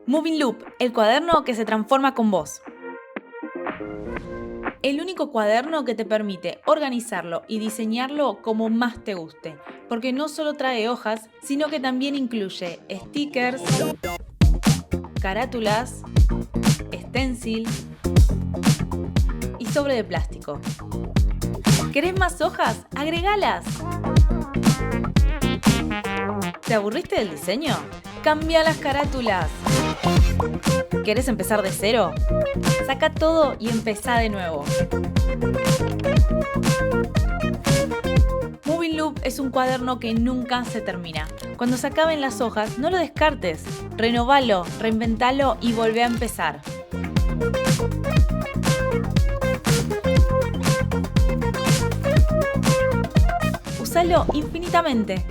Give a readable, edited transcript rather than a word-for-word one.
Mooving Loop, el cuaderno que se transforma con vos. El único cuaderno que te permite organizarlo y diseñarlo como más te guste, porque no solo trae hojas, sino que también incluye stickers, carátulas, stencil y sobre de plástico. ¿Querés más hojas? ¡Agregalas! ¿Te aburriste del diseño? ¡Cambia las carátulas! ¿Querés empezar de cero? Saca todo y empezá de nuevo. Mooving Loop es un cuaderno que nunca se termina. Cuando se acaben las hojas, no lo descartes. Renovalo, reinventalo y volvé a empezar. Usalo infinitamente.